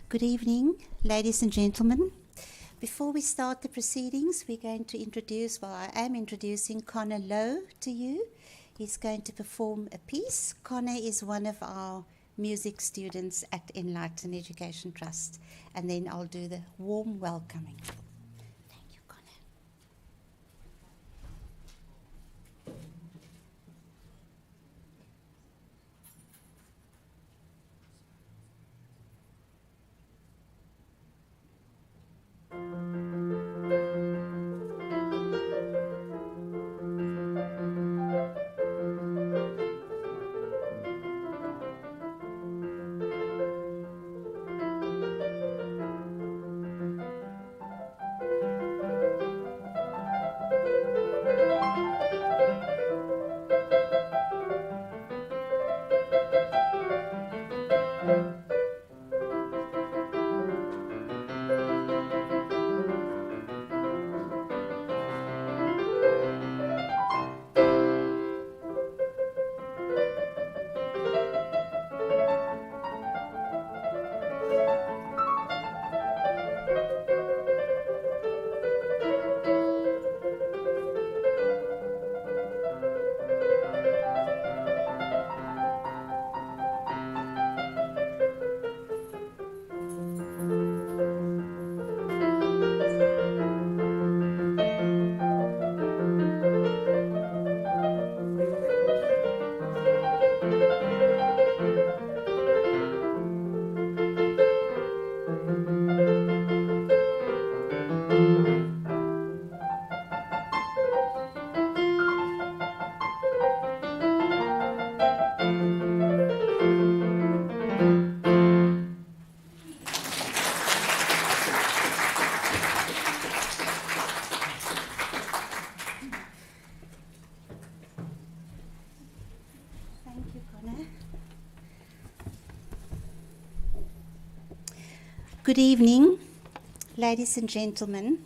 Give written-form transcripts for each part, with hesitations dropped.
Good evening, ladies and gentlemen. Before we start the proceedings, we're going to introduce, I am introducing Connor Lowe to you. He's going to perform a piece. Connor is one of our music students at Enlighten Education Trust. And then I'll do the warm welcoming. Thank you, Connor. Good evening, ladies and gentlemen.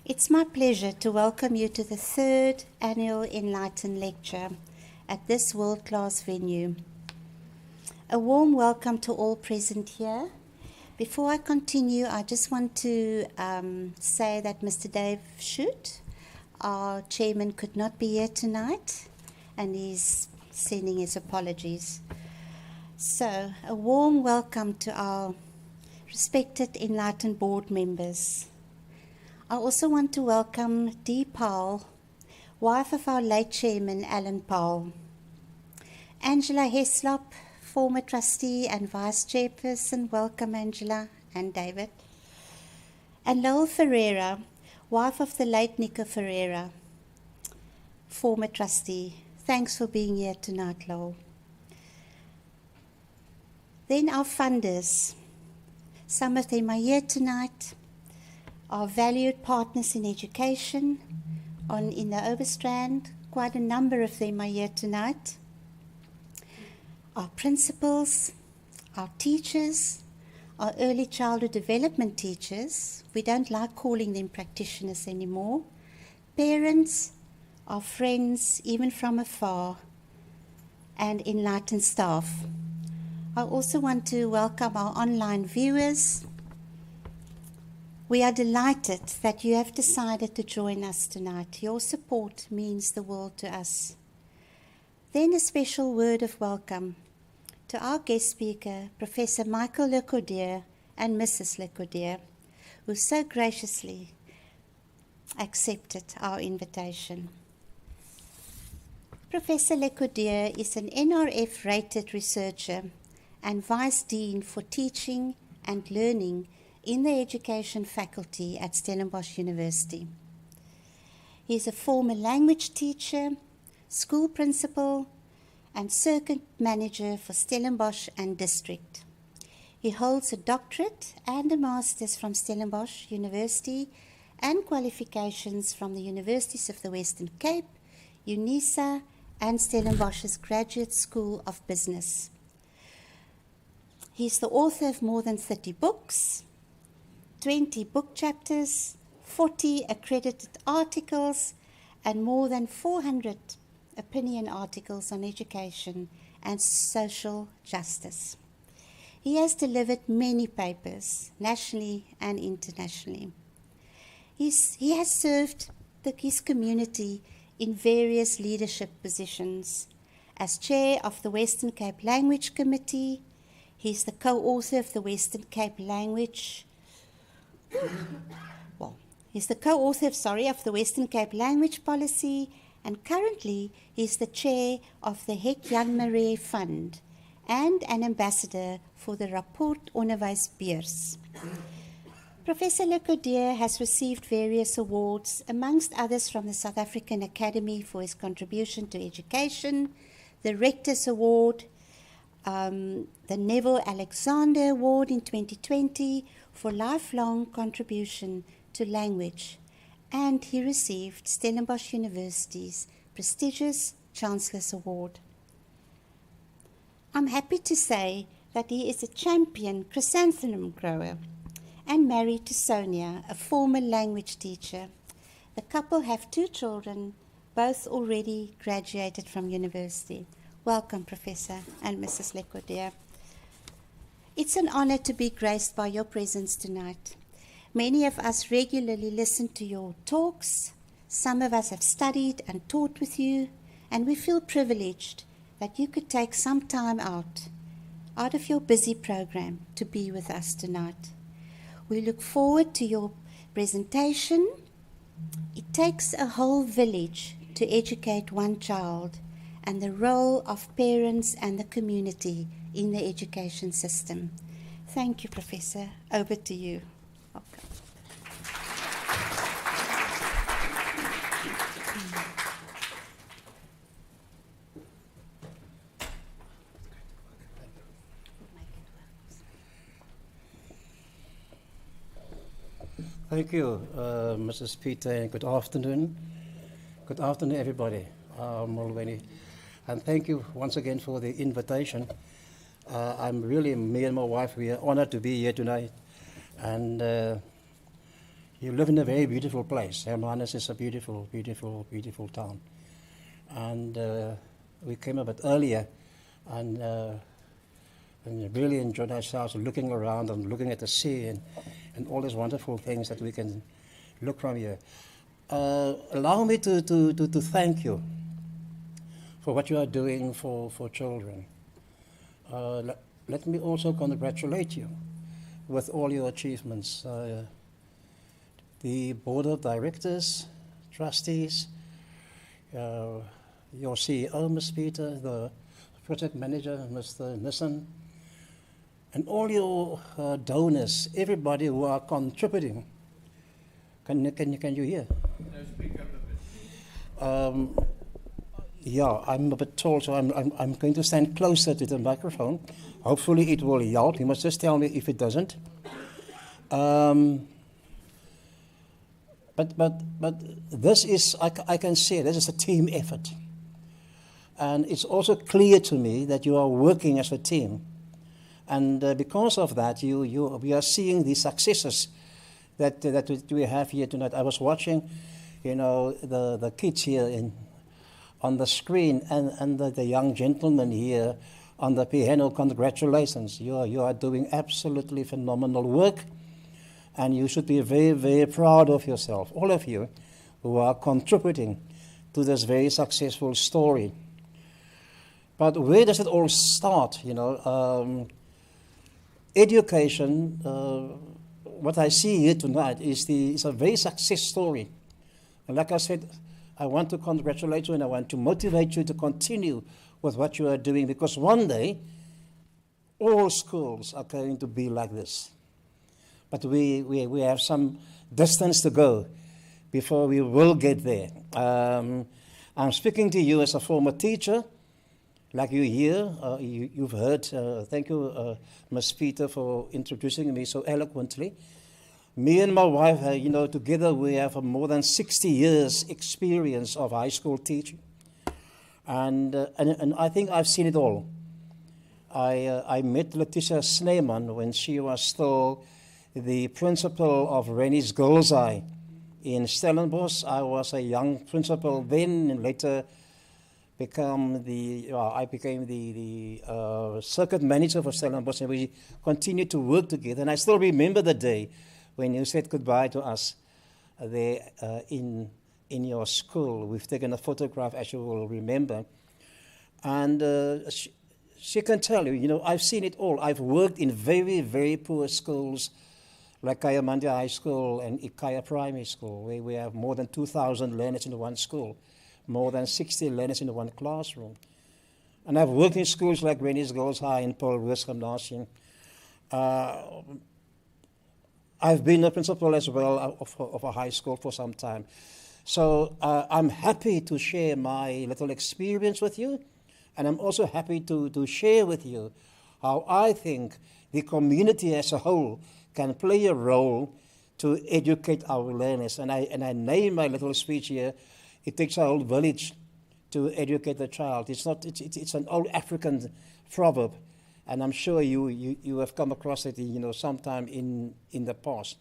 It's my pleasure to welcome you to the third annual Enlighten lecture at this world-class venue. A warm welcome to all present here. Before I continue, I just want to say that Mr. Dave Shute, our chairman, could not be here tonight, and he's sending his apologies. So, a warm welcome to our respected Enlighten board members. I also want to welcome Dee Powell, wife of our late chairman, Alan Powell. Angela Heslop, former trustee and vice chairperson. Welcome, Angela and David. And Lowell Ferreira, wife of the late Nico Ferreira, former trustee. Thanks for being here tonight, Lowell. Then our funders. Some of them are here tonight. Our valued partners in education in the Overstrand. Quite a number of them are here tonight. Our principals, our teachers, our early childhood development teachers. We don't like calling them practitioners anymore. Parents, our friends, even from afar, and Enlighten staff. I also want to welcome our online viewers. We are delighted that you have decided to join us tonight. Your support means the world to us. Then a special word of welcome to our guest speaker, Professor Michael Lecordier and Mrs. Lecordier, who so graciously accepted our invitation. Professor Lecordier is an NRF-rated researcher and Vice Dean for Teaching and Learning in the Education Faculty at Stellenbosch University. He is a former language teacher, school principal, and circuit manager for Stellenbosch and District. He holds a doctorate and a master's from Stellenbosch University and qualifications from the Universities of the Western Cape, UNISA, and Stellenbosch's Graduate School of Business. He's the author of more than 30 books, 20 book chapters, 40 accredited articles, and more than 400 opinion articles on education and social justice. He has delivered many papers, nationally and internationally. He has served his community in various leadership positions. As chair of the Western Cape Language Committee, he's the co-author of the Western Cape Language. He's the co-author of the Western Cape Language Policy, and currently he's the chair of the Hek Jan Marais Fund and an ambassador for the Rapport Onderwysbeurs. Professor Le Cordeur has received various awards, amongst others from the South African Academy for his contribution to education, the Rector's Award, the Neville Alexander Award in 2020 for lifelong contribution to language, and he received Stellenbosch University's prestigious Chancellor's Award. I'm happy to say that he is a champion chrysanthemum grower and married to Sonia, a former language teacher. The couple have 2 children, both already graduated from university. Welcome, Professor and Mrs. Le Cordeur. It's an honor to be graced by your presence tonight. Many of us regularly listen to your talks. Some of us have studied and taught with you, and we feel privileged that you could take some time out of your busy program to be with us tonight. We look forward to your presentation. It takes a whole village to educate one child, and the role of parents and the community in the education system. Thank you, Professor. Over to you. Okay. Thank you, Mrs. Peter, and good afternoon. Good afternoon, everybody. Mulweni. And thank you once again for the invitation. Me and my wife, we are honored to be here tonight. And you live in a very beautiful place. Hermanus is a beautiful, beautiful, beautiful town. And we came a bit earlier and really enjoyed ourselves looking around and looking at the sea and all these wonderful things that we can look from here. Allow me to thank you for what you are doing for children. Let me also congratulate you with all your achievements. The board of directors, trustees, your CEO, Ms. Peter, the project manager, Mr. Nissen, and all your donors, everybody who are contributing. Can you hear? No, speak up a bit. Yeah, I'm a bit tall, so I'm going to stand closer to the microphone. Hopefully it will help. You must just tell me if it doesn't. But this is, I can say, this is a team effort. And it's also clear to me that you are working as a team. And because of that, we are seeing the successes that we have here tonight. I was watching, the kids here on the screen and the young gentleman here on the piano. Congratulations. You are doing absolutely phenomenal work. And you should be very, very proud of yourself, all of you who are contributing to this very successful story. But where does it all start? Education, what I see here tonight is a very success story. And like I said, I want to congratulate you and I want to motivate you to continue with what you are doing, because one day all schools are going to be like this. But we have some distance to go before we will get there. I'm speaking to you as a former teacher, like you here. You've heard. Thank you, Ms. Peter, for introducing me so eloquently. Me and my wife, together we have more than 60 years experience of high school teaching. And I think I've seen it all. I met Letitia Sneeman when she was still the principal of Rennie's Girls' Eye in Stellenbosch. I was a young principal then, and later I became the circuit manager for Stellenbosch, and we continued to work together. And I still remember the day when you said goodbye to us there in your school. We've taken a photograph, as you will remember. And she can tell you, I've seen it all. I've worked in very, very poor schools like Kayamandi High School and Ikaya Primary School, where we have more than 2,000 learners in one school, more than 60 learners in one classroom. And I've worked in schools like Rennie's Girls High and Paul Roos Gymnasium. I've been a principal as well of a high school for some time. So I'm happy to share my little experience with you, and I'm also happy to share with you how I think the community as a whole can play a role to educate our learners. And I name my little speech here, it takes a whole village to educate the child. It's an old African proverb, and I'm sure you have come across it, sometime in the past.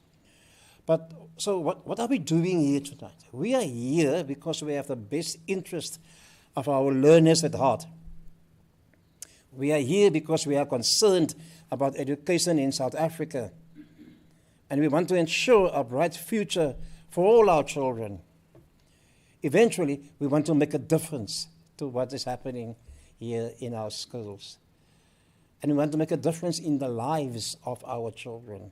But so what are we doing here tonight? We are here because we have the best interest of our learners at heart. We are here because we are concerned about education in South Africa. And we want to ensure a bright future for all our children. Eventually, we want to make a difference to what is happening here in our schools. And we want to make a difference in the lives of our children.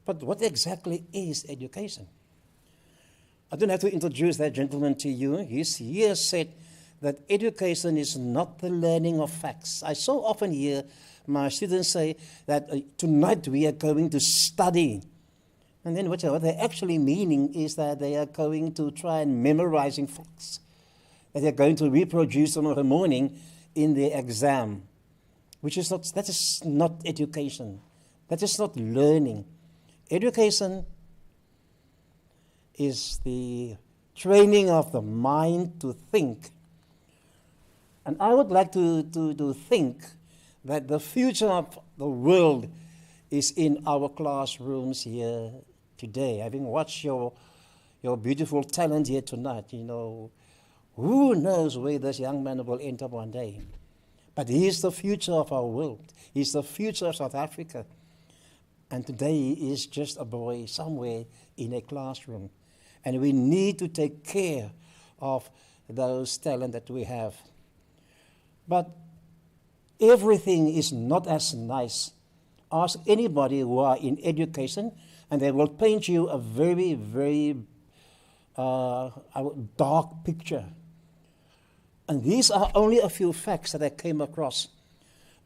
But what exactly is education? I don't have to introduce that gentleman to you. He has said that education is not the learning of facts. I so often hear my students say that tonight we are going to study. And then what they're actually meaning is that they are going to try and memorizing facts, that they're going to reproduce tomorrow morning in the exam, that is not education. That is not learning. Education is the training of the mind to think. And I would like to think that the future of the world is in our classrooms here today. Having watched your beautiful talent here tonight, who knows where this young man will end up one day. But he is the future of our world. He is the future of South Africa. And today he is just a boy somewhere in a classroom. And we need to take care of those talents that we have. But everything is not as nice. Ask anybody who are in education, and they will paint you a very, very dark picture. And these are only a few facts that I came across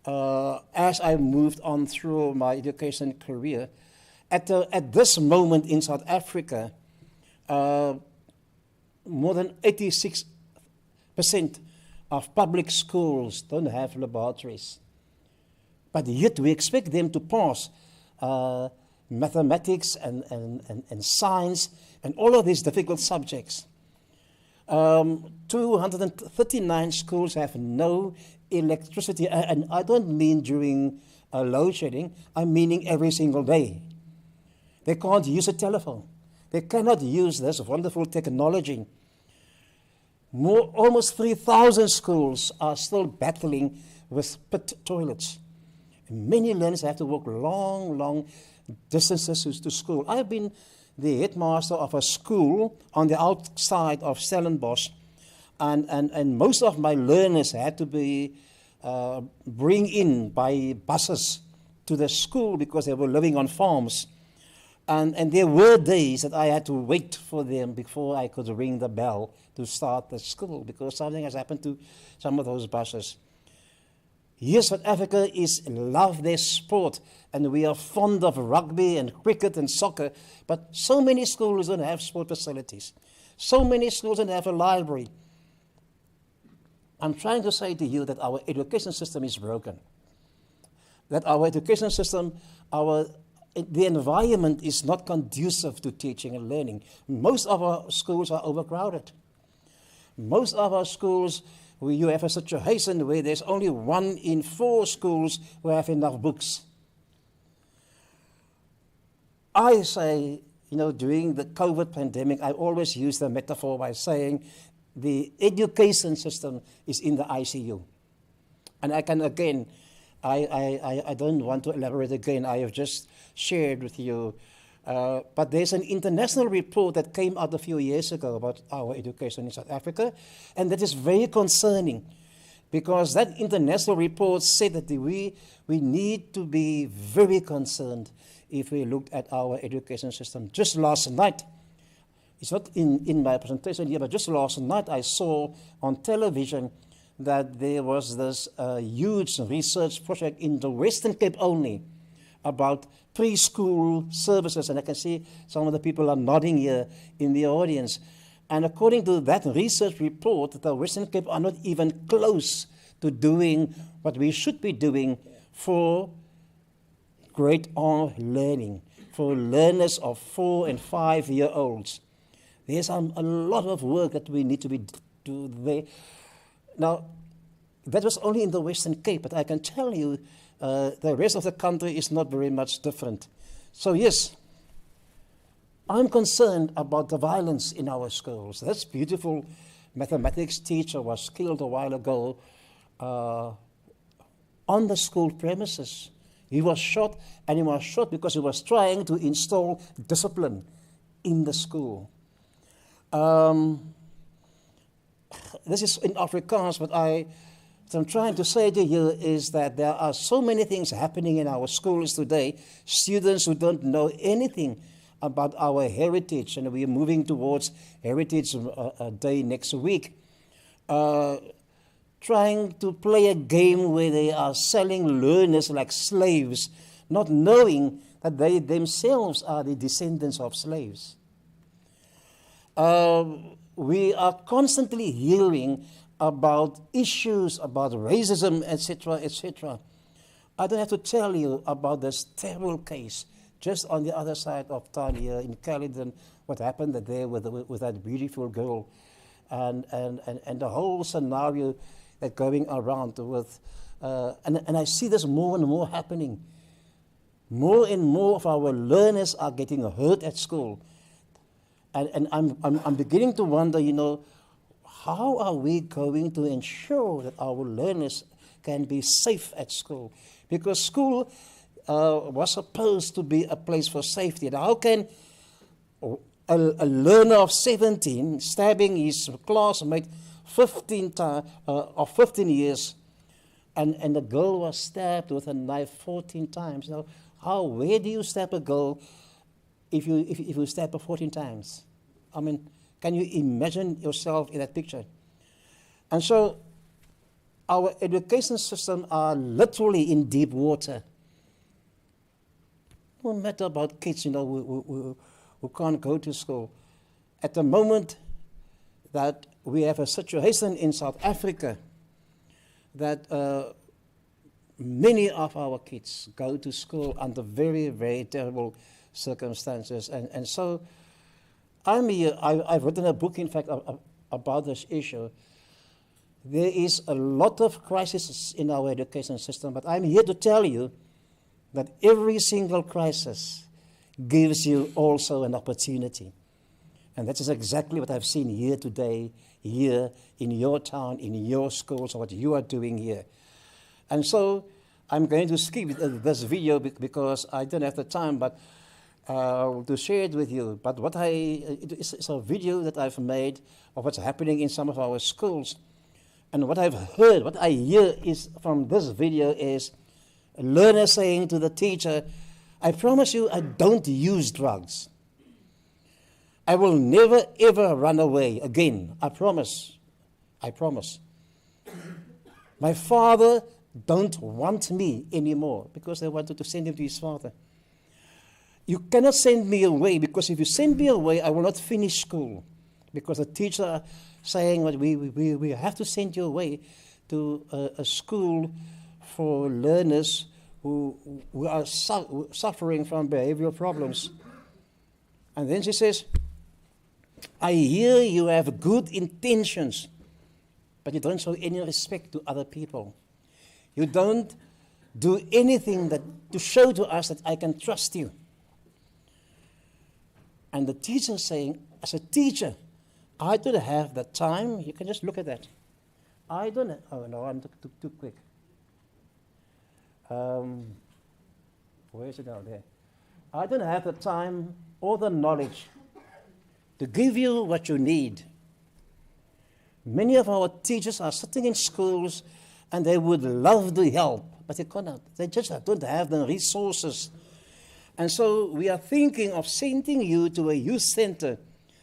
as I moved on through my education career. At this moment in South Africa, more than 86% of public schools don't have laboratories. But yet we expect them to pass mathematics and science and all of these difficult subjects. 239 schools have no electricity, and I don't mean during load shedding, I'm meaning every single day. They can't use a telephone. They cannot use this wonderful technology. Almost 3,000 schools are still battling with pit toilets. And many learners have to walk long, long distances to school. I've been the headmaster of a school on the outside of Stellenbosch, and most of my learners had to be bring in by buses to the school because they were living on farms. And there were days that I had to wait for them before I could ring the bell to start the school because something has happened to some of those buses. Yes, South Africa love their sport, and we are fond of rugby and cricket and soccer, but so many schools don't have sport facilities. So many schools don't have a library. I'm trying to say to you that our education system is broken. That our education system, the environment is not conducive to teaching and learning. Most of our schools are overcrowded. Most of our schools, you have a situation where there's only 1 in 4 schools who have enough books. I say, during the COVID pandemic, I always use the metaphor by saying the education system is in the ICU. And I can again, I don't want to elaborate again. I have just shared with you. But there's an international report that came out a few years ago about our education in South Africa, and that is very concerning, because that international report said that we need to be very concerned if we looked at our education system. Just last night, it's not in my presentation here, but just last night I saw on television that there was this huge research project in the Western Cape only about preschool services, and I can see some of the people are nodding here in the audience. And according to that research report, the Western Cape are not even close to doing what we should be doing for grade R learning, for learners of 4 and 5 year olds. There's a lot of work that we need to be do there. Now, that was only in the Western Cape, but I can tell you the rest of the country is not very much different. So yes, I'm concerned about the violence in our schools. This beautiful mathematics teacher was killed a while ago on the school premises. He was shot, and he was shot because he was trying to install discipline in the school. This is in Afrikaans, but what I'm trying to say to you is that there are so many things happening in our schools today. Students who don't know anything about our heritage, and we are moving towards Heritage Day next week, trying to play a game where they are selling learners like slaves, not knowing that they themselves are the descendants of slaves. We are constantly hearing about issues about racism, etc., etc. I don't have to tell you about this terrible case just on the other side of town here in Caledon, what happened there with that beautiful girl, and the whole scenario that going around with, and I see this more and more happening. More and more of our learners are getting hurt at school. And I'm beginning to wonder, how are we going to ensure that our learners can be safe at school? Because school was supposed to be a place for safety. And how can a learner of 17 stabbing his classmate 15 years, and the girl was stabbed with a knife 14 times? Now, where do you stab a girl if you stab her 14 times? I mean, can you imagine yourself in that picture? And so our education system are literally in deep water. No matter about kids, who can't go to school. At the moment that we have a situation in South Africa that many of our kids go to school under very, very terrible circumstances. And so I'm here, I've written a book, in fact, about this issue. There is a lot of crises in our education system, but I'm here to tell you that every single crisis gives you also an opportunity. And that is exactly what I've seen here today, here in your town, in your schools, what you are doing here. And so I'm going to skip this video because I don't have the time, but to share it with you. But it's a video that I've made of what's happening in some of our schools. And what I've heard, what I hear is from this video is a learner saying to the teacher, I promise you I don't use drugs. I will never ever run away again. I promise. I promise. My father don't want me anymore, because they wanted to send him to his father. You cannot send me away, because if you send me away, I will not finish school. Because the teacher saying that we have to send you away to a school for learners who are suffering from behavioral problems. And then she says, I hear you have good intentions, but you don't show any respect to other people. You don't do anything to show to us that I can trust you. And the teacher saying, as a teacher, I don't have the time. You can just look at that. I don't. Oh no, I'm too quick. Where is it out there? I don't have the time or the knowledge to give you what you need. Many of our teachers are sitting in schools and they would love to help, but they cannot. They just don't have the resources. And so we are thinking of sending you to a youth center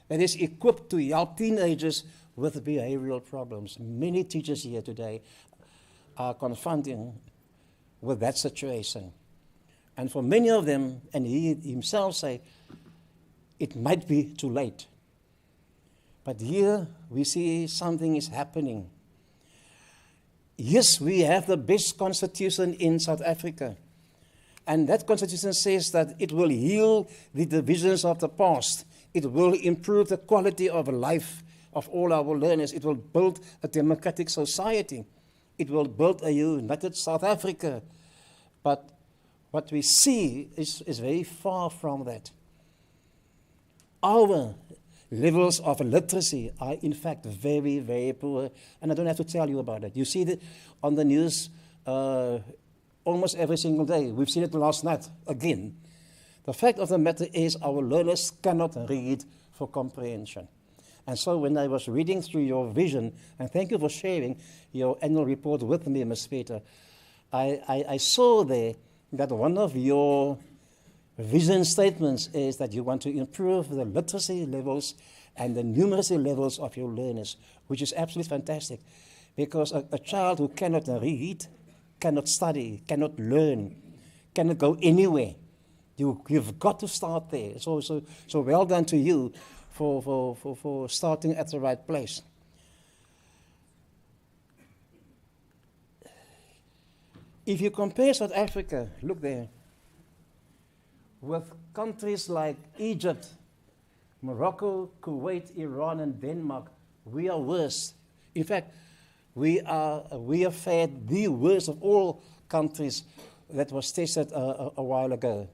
that is equipped to help teenagers with behavioral problems. Many teachers here today are confronting with that situation. And for many of them, and he himself say, it might be too late. But here we see something is happening. Yes, we have the best constitution in South Africa. And that constitution says that it will heal the divisions of the past. It will improve the quality of life of all our learners. It will build a democratic society. It will build a united South Africa. But what we see is very far from that. Our levels of literacy are in fact very, very poor. And I don't have to tell you about it. You see that on the news almost every single day. We've seen it last night again. The fact of the matter is our learners cannot read for comprehension. And so when I was reading through your vision, and thank you for sharing your annual report with me, Ms. Peter, I saw there that one of your vision statements is that you want to improve the literacy levels and the numeracy levels of your learners, which is absolutely fantastic. Because a child who cannot read, cannot study, cannot learn, cannot go anywhere. You've got to start there. So well done to you for starting at the right place. If you compare South Africa, look there, with countries like Egypt, Morocco, Kuwait, Iran, and Denmark, we are worse. In fact, we have fared the worst of all countries that was tested a while ago.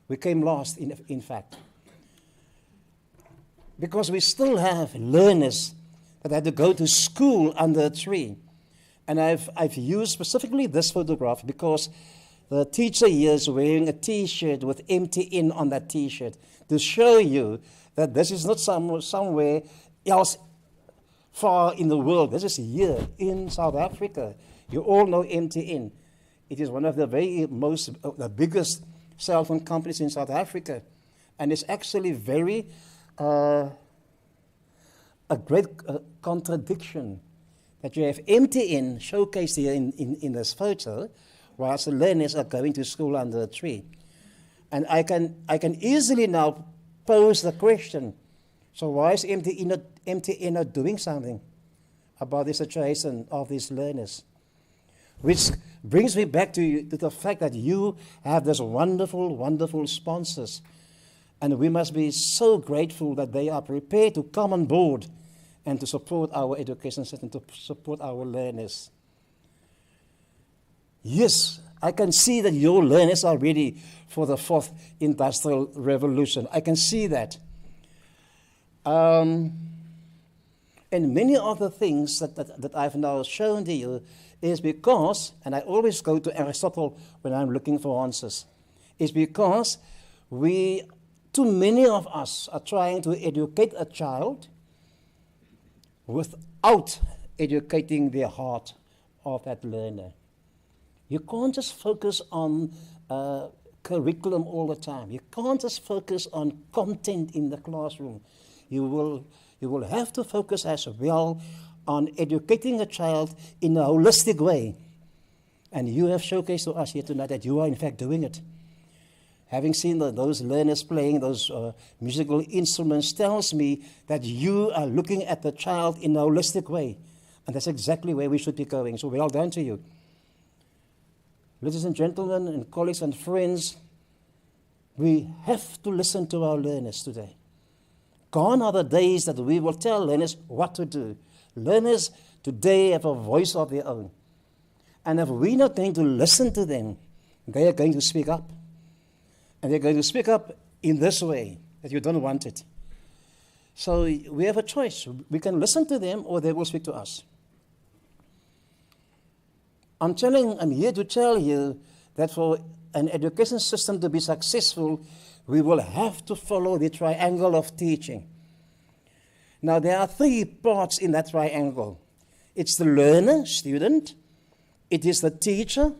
We came last, in fact. Because we still have learners that had to go to school under a tree. And I've used specifically this photograph because the teacher here is wearing a T-shirt with MTN on that T-shirt to show you that this is not somewhere else far in the world. This is here in South Africa. You all know MTN. It is one of the the biggest cell phone companies in South Africa. And it's actually very a great contradiction that you have MTN showcased here in this photo, whilst the learners are going to school under a tree. And I can easily now pose the question, so why is MTN not doing something about the situation of these learners? Which brings me back to the fact that you have these wonderful, wonderful sponsors. And we must be so grateful that they are prepared to come on board and to support our education system, to support our learners. Yes, I can see that your learners are ready for the fourth industrial revolution. I can see that. And many of the things that I've now shown to you is because, and I always go to Aristotle when I'm looking for answers, is because too many of us are trying to educate a child without educating the heart of that learner. You can't just focus on curriculum all the time. You can't just focus on content in the classroom. You will have to focus as well on educating a child in a holistic way. And you have showcased to us here tonight that you are in fact doing it. Having seen those learners playing those musical instruments tells me that you are looking at the child in a holistic way. And that's exactly where we should be going. So well done to you. Ladies and gentlemen and colleagues and friends, we have to listen to our learners today. Gone are the days that we will tell learners what to do. Learners today have a voice of their own. And if we're not going to listen to them, they are going to speak up. And they're going to speak up in this way, that you don't want it. So we have a choice. We can listen to them or they will speak to us. I'm here to tell you that for an education system to be successful, we will have to follow the triangle of teaching. Now, there are three parts in that triangle. It's the learner, student, it is the teacher,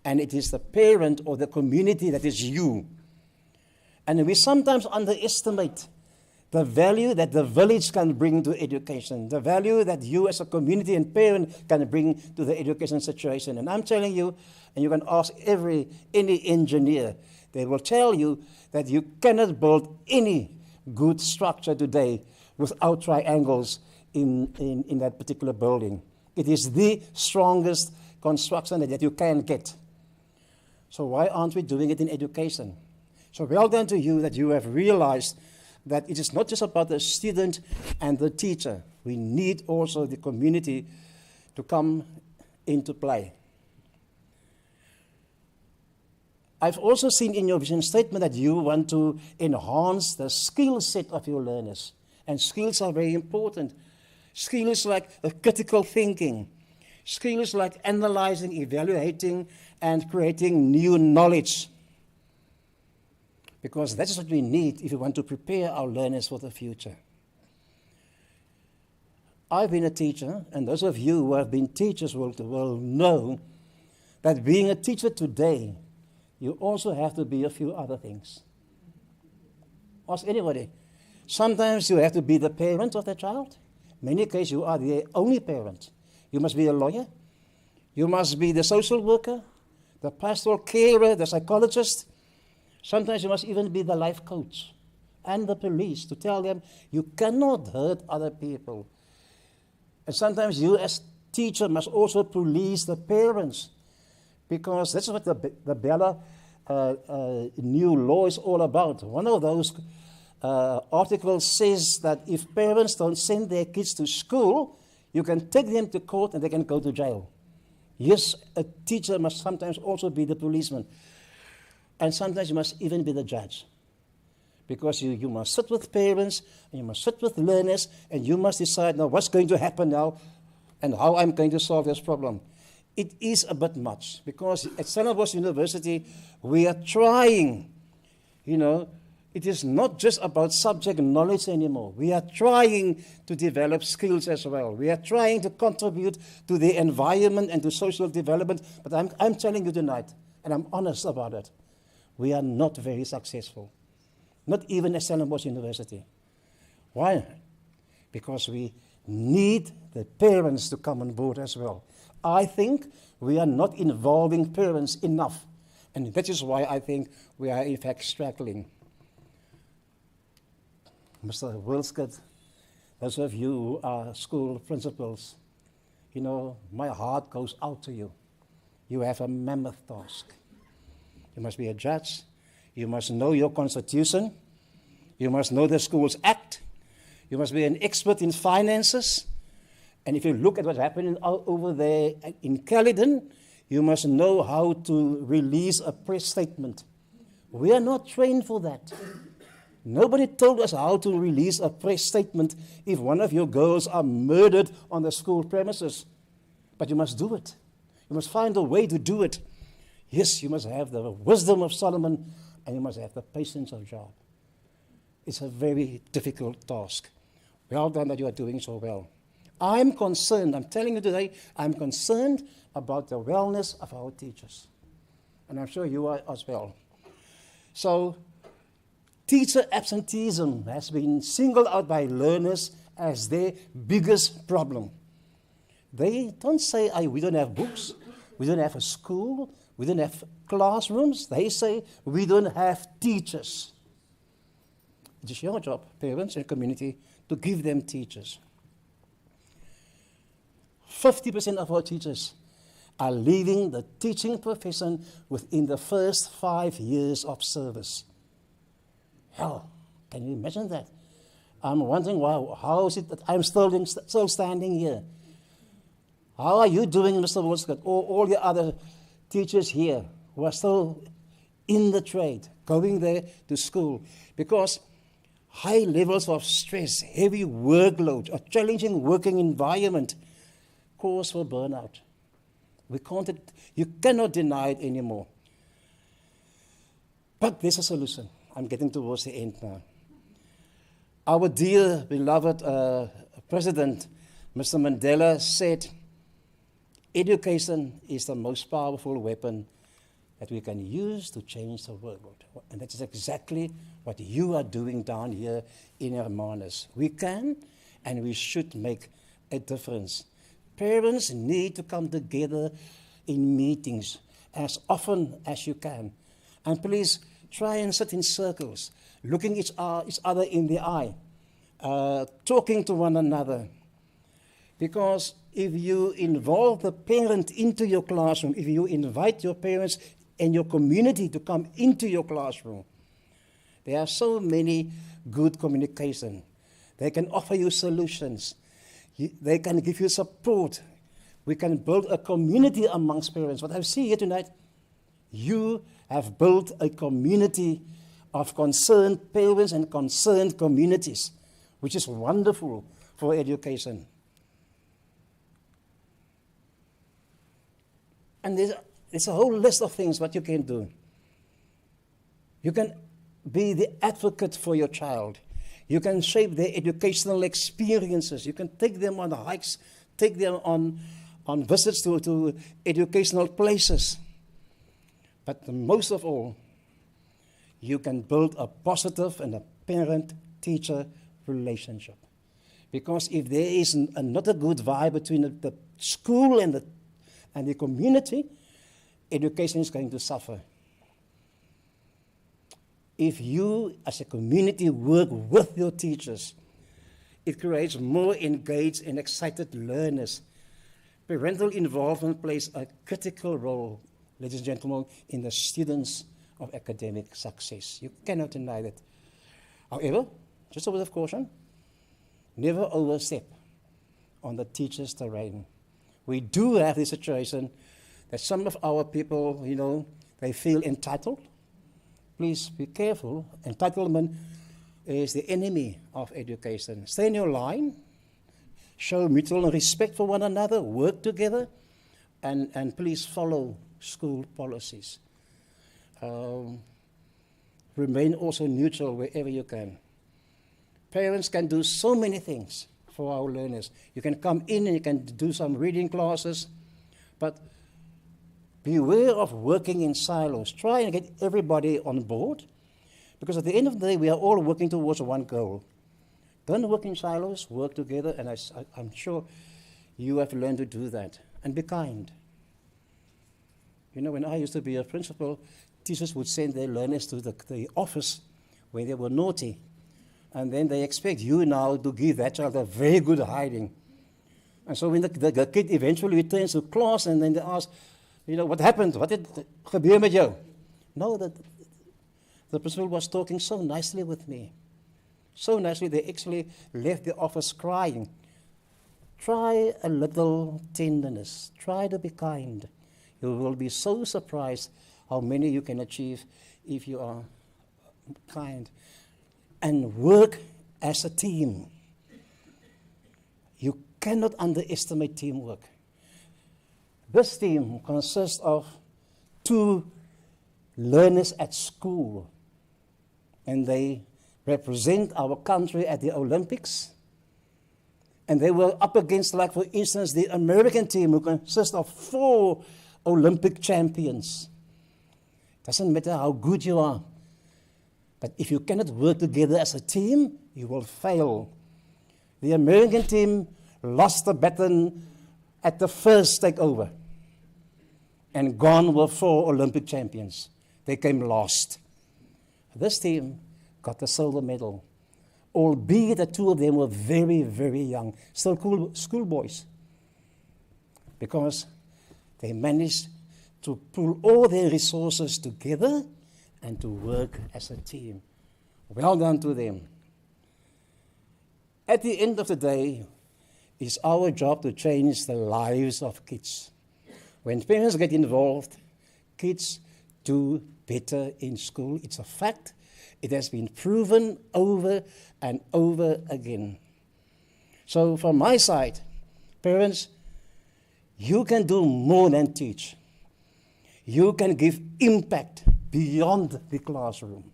and it is the parent or the community, that is you. And we sometimes underestimate the value that the village can bring to education, the value that you as a community and parent can bring to the education situation. And I'm telling you, and you can ask any engineer, they will tell you that you cannot build any good structure today without triangles in that particular building. It is the strongest construction that you can get. So why aren't we doing it in education? So well done to you that you have realized that it is not just about the student and the teacher. We need also the community to come into play. I've also seen in your vision statement that you want to enhance the skill set of your learners. And skills are very important. Skills like critical thinking. Skills like analyzing, evaluating, and creating new knowledge. Because that's what we need if we want to prepare our learners for the future. I've been a teacher, and those of you who have been teachers will know that being a teacher today, you also have to be a few other things. Ask anybody. Sometimes you have to be the parent of the child. In many cases, you are the only parent. You must be a lawyer. You must be the social worker, the pastoral carer, the psychologist. Sometimes you must even be the life coach and the police to tell them you cannot hurt other people. And sometimes you as teacher must also police the parents, because that's what the Bella new law is all about. One of those articles says that if parents don't send their kids to school, you can take them to court and they can go to jail. Yes, a teacher must sometimes also be the policeman. And sometimes you must even be the judge. Because you must sit with parents, and you must sit with learners, and you must decide now what's going to happen now, and how I'm going to solve this problem. It is a bit much, because at Stellenbosch University, we are trying, it is not just about subject knowledge anymore. We are trying to develop skills as well. We are trying to contribute to the environment and to social development. But I'm telling you tonight, and I'm honest about it, we are not very successful. Not even at Stellenbosch University. Why? Because we need the parents to come on board as well. I think we are not involving parents enough. And that is why I think we are in fact struggling. Mr. Wilskett, those of you who are school principals, my heart goes out to you. You have a mammoth task. You must be a judge. You must know your constitution. You must know the Schools Act. You must be an expert in finances. And if you look at what's happening over there in Caledon, you must know how to release a press statement. We are not trained for that. Nobody told us how to release a press statement if one of your girls are murdered on the school premises. But you must do it. You must find a way to do it. Yes, you must have the wisdom of Solomon, and you must have the patience of Job. It's a very difficult task. Well done that you are doing so well. I'm concerned, I'm telling you today, I'm concerned about the wellness of our teachers. And I'm sure you are as well. So, teacher absenteeism has been singled out by learners as their biggest problem. They don't say, we don't have books, we don't have a school, we don't have classrooms. They say, we don't have teachers. It is your job, parents and community, to give them teachers. 50% of our teachers are leaving the teaching profession within the first 5 years of service. Hell, can you imagine that? I'm wondering, wow, how is it that I'm still standing here? How are you doing, Mr. Wolskott, or all the other teachers here who are still in the trade, going there to school? Because high levels of stress, heavy workload, a challenging working environment cause for burnout. You cannot deny it anymore. But there's a solution. I'm getting towards the end now. Our dear, beloved President, Mr. Mandela, said, education is the most powerful weapon that we can use to change the world. And that is exactly what you are doing down here in Hermanus. We can and we should make a difference. Parents need to come together in meetings as often as you can. And please try and sit in circles, looking each other in the eye, talking to one another. Because if you involve the parent into your classroom, if you invite your parents and your community to come into your classroom, there are so many good communication. They can offer you solutions. They can give you support. We can build a community amongst parents. What I see here tonight, you have built a community of concerned parents and concerned communities, which is wonderful for education. And there's a whole list of things what you can do. You can be the advocate for your child. You can shape their educational experiences. You can take them on hikes, take them on visits to educational places. But most of all, you can build a positive and a parent-teacher relationship. Because if there is not a good vibe between the school and the community, education is going to suffer. If you, as a community, work with your teachers, it creates more engaged and excited learners. Parental involvement plays a critical role, ladies and gentlemen, in the students of academic success. You cannot deny that. However, just a word of caution, never overstep on the teacher's terrain. We do have this situation that some of our people, they feel entitled. Please be careful. Entitlement is the enemy of education. Stay in your line. Show mutual respect for one another. Work together. And please follow school policies. Remain also neutral wherever you can. Parents can do so many things for our learners. You can come in and you can do some reading classes. But beware of working in silos. Try and get everybody on board, because at the end of the day, we are all working towards one goal. Don't work in silos, work together, and I'm sure you have learned to do that. And be kind. When I used to be a principal, teachers would send their learners to the office when they were naughty, and then they expect you now to give that child a very good hiding. And so when the kid eventually returns to class, and then they ask, what happened? What did gebeur met jou? No, the principal was talking so nicely with me. So nicely, they actually left the office crying. Try a little tenderness. Try to be kind. You will be so surprised how many you can achieve if you are kind. And work as a team. You cannot underestimate teamwork. This team consists of 2 learners at school, and they represent our country at the Olympics. And they were up against, like for instance, the American team, who consists of 4 Olympic champions. Doesn't matter how good you are, but if you cannot work together as a team, you will fail. The American team lost the baton at the first takeover, and gone were 4 Olympic champions. They came last. This team got the silver medal, albeit the 2 of them were very, very young, still schoolboys, because they managed to pull all their resources together and to work as a team. Well done to them. At the end of the day, it's our job to change the lives of kids. When parents get involved, kids do better in school. It's a fact. It has been proven over and over again. So from my side, parents, you can do more than teach. You can give impact beyond the classroom.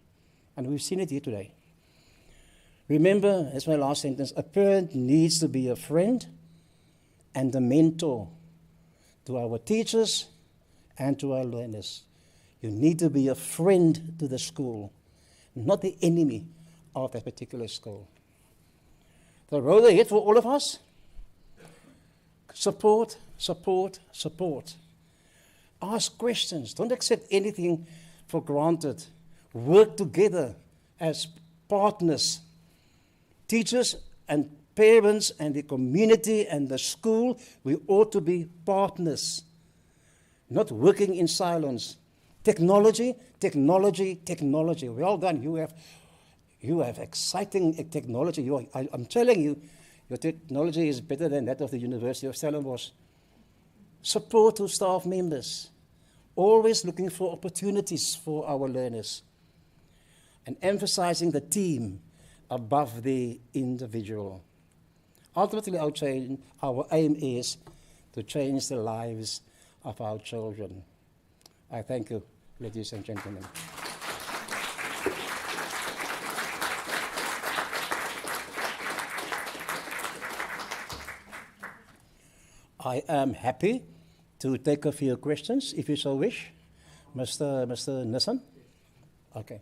And we've seen it here today. Remember, that's my last sentence, a parent needs to be a friend and a mentor to our teachers and to our learners. You need to be a friend to the school, not the enemy of that particular school. The road ahead for all of us, support, support, support. Ask questions. Don't accept anything for granted. Work together as partners. Teachers and parents and the community and the school, we ought to be partners, not working in silence. Technology, technology, technology. Well done. You have exciting technology. I'm telling you, your technology is better than that of the University of Stellenbosch. Support to staff members. Always looking for opportunities for our learners. And emphasizing the team above the individual. Ultimately, our aim is to change the lives of our children. I thank you, ladies and gentlemen. I am happy to take a few questions, if you so wish. Mr. Nissan? Okay.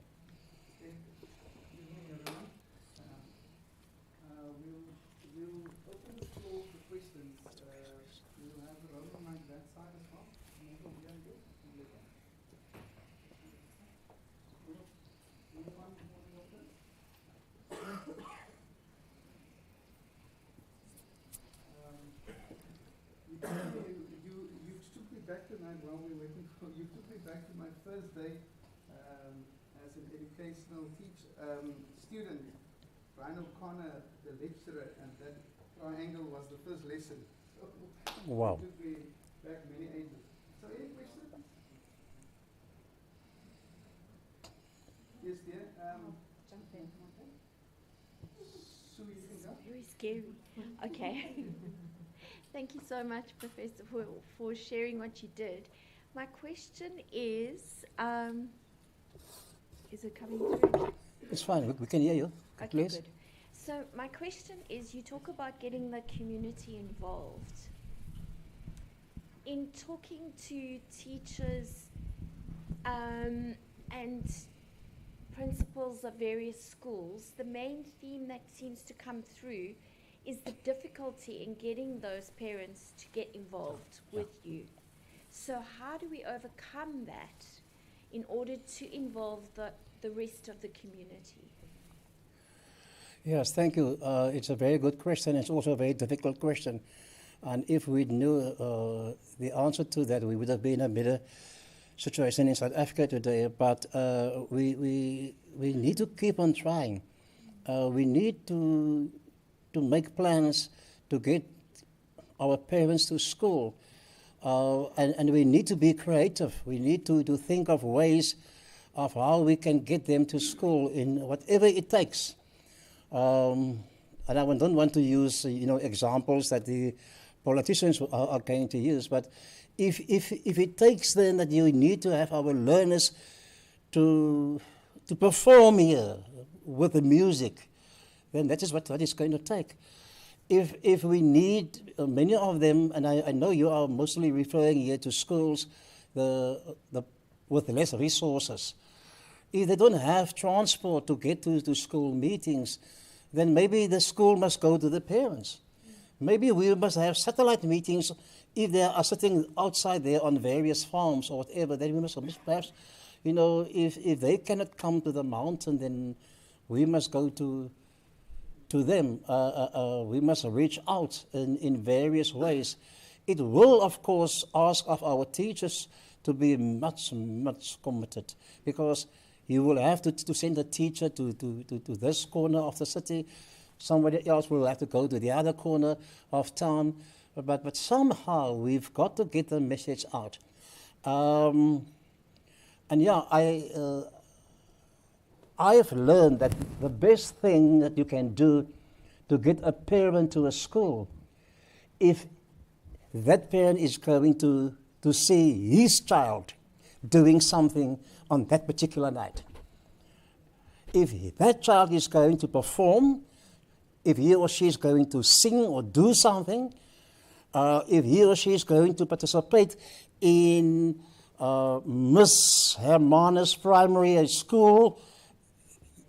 You took me back to my first day as an educational student. Brian O'Connor, the lecturer, and that triangle was the first lesson. So wow. You took me back many ages. So any questions? Yes, dear. Jump in. Sue, you can go. Very scary. Okay. Thank you so much, Professor, for sharing what you did. My question is it coming through? It's fine, we can hear you. Okay, Please. good. So my question is, you talk about getting the community involved. In talking to teachers and principals of various schools, the main theme that seems to come through is the difficulty in getting those parents to get involved with you. So how do we overcome that in order to involve the rest of the community? Yes, thank you. It's a very good question. It's also a very difficult question. And if we knew the answer to that, we would have been in a better situation in South Africa today. But we need to keep on trying. We need to make plans to get our parents to school. And we need to be creative. We need to think of ways of how we can get them to school in whatever it takes. And I don't want to use examples that the politicians are going to use, but if it takes then that you need to have our learners to perform here with the music, then that is what it's going to take. If we need many of them, and I know you are mostly referring here to schools with less resources. If they don't have transport to get to school meetings, then maybe the school must go to the parents. Maybe we must have satellite meetings if they are sitting outside there on various farms or whatever. Then we must perhaps, if they cannot come to the mountain, then we must go to them. We must reach out in various ways. It will, of course, ask of our teachers to be much, much committed, because you will have to send a teacher to this corner of the city. Somebody else will have to go to the other corner of town. But somehow we've got to get the message out. And yeah, I I have learned that the best thing that you can do to get a parent to a school, if that parent is going to see his child doing something on that particular night. If that child is going to perform, if he or she is going to sing or do something, if he or she is going to participate in Miss Hermana's primary school,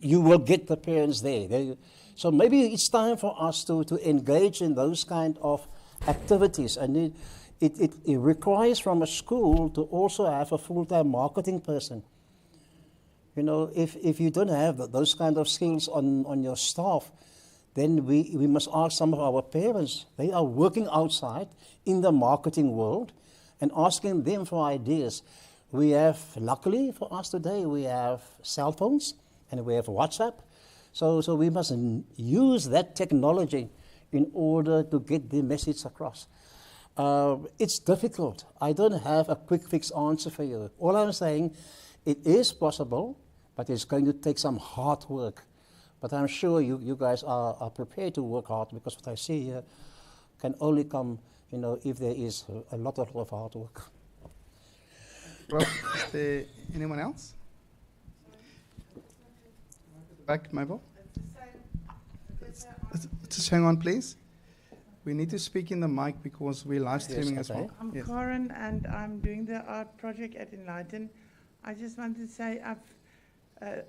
you will get the parents there. So maybe it's time for us to engage in those kind of activities. And it requires from a school to also have a full-time marketing person. You know, if you don't have those kind of skills on your staff, then we must ask some of our parents. They are working outside in the marketing world and asking them for ideas. We have, luckily for us today, we have cell phones and we have WhatsApp. So we must use that technology in order to get the message across. It's difficult. I don't have a quick fix answer for you. All I'm saying, it is possible, but it's going to take some hard work. But I'm sure you guys are prepared to work hard, because what I see here can only come, you know, if there is a lot of hard work. Rob, is there anyone else? Back, Mabel. Just hang on, please. We need to speak in the mic because we're live streaming as well. I'm Yes. Karen, and I'm doing the art project at Enlighten. I just want to say,